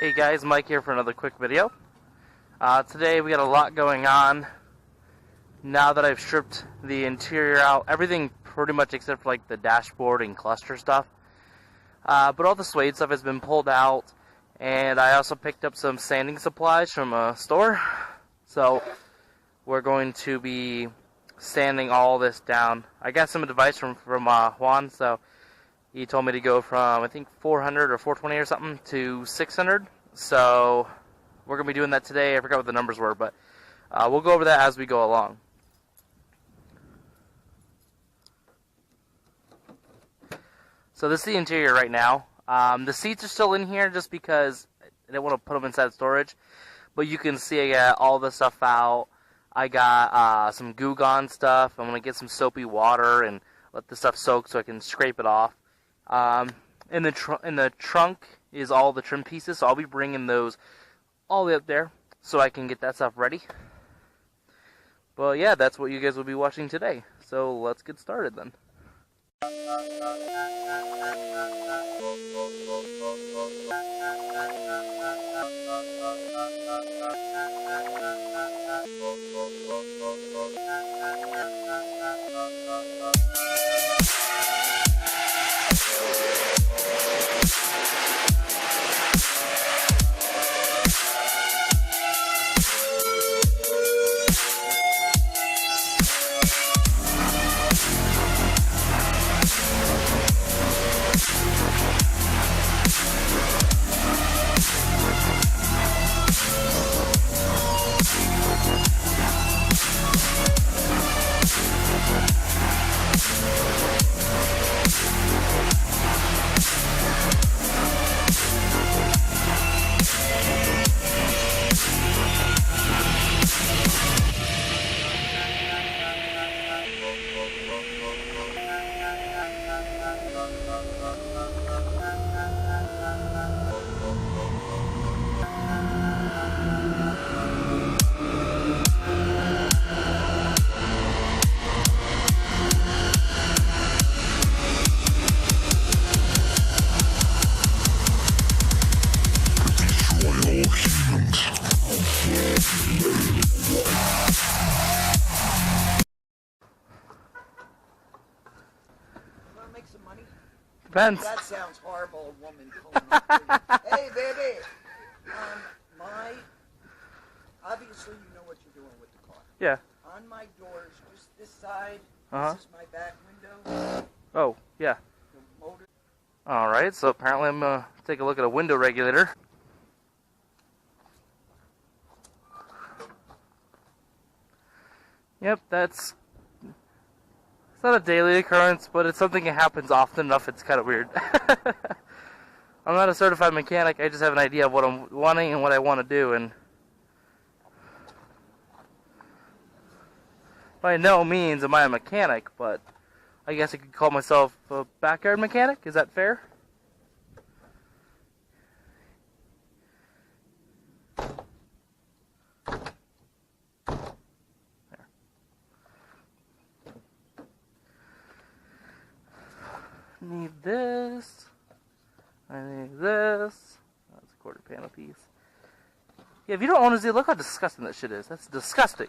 Hey guys, Mike here for another quick video. Today we got a lot going on. Now that I've stripped the interior out, everything pretty much except for like the dashboard and cluster stuff. But all the suede stuff has been pulled out, and I also picked up some sanding supplies from a store. So we're going to be sanding all this down. I got some advice from Juan, so he told me to go from, I think, 400 or 420 or something to 600. So we're going to be doing that today. I forgot what the numbers were, but we'll go over that as we go along. So this is the interior right now. The seats are still in here just because I didn't want to put them inside storage. But you can see I got all the stuff out. I got some Goo Gone stuff. I'm going to get some soapy water and let the stuff soak so I can scrape it off. In the trunk is all the trim pieces, so I'll be bringing those all the way up there so I can get that stuff ready. But yeah, that's what you guys will be watching today. So let's get started then. Depends. That sounds horrible, a woman pulling up. Hey, baby! Obviously you know what you're doing with the car. Yeah. On my doors, just this side, Uh-huh. This is my back window. Oh, yeah. The motor. Alright, so apparently I'm going to take a look at a window regulator. Yep, it's not a daily occurrence, but it's something that happens often enough it's kind of weird. I'm not a certified mechanic, I just have an idea of what I'm wanting and what I want to do, and by no means am I a mechanic, but I guess I could call myself a backyard mechanic. Is that fair? Need this. I need this. That's a quarter panel piece. Yeah, if you don't own a Z, look how disgusting that shit is. That's disgusting.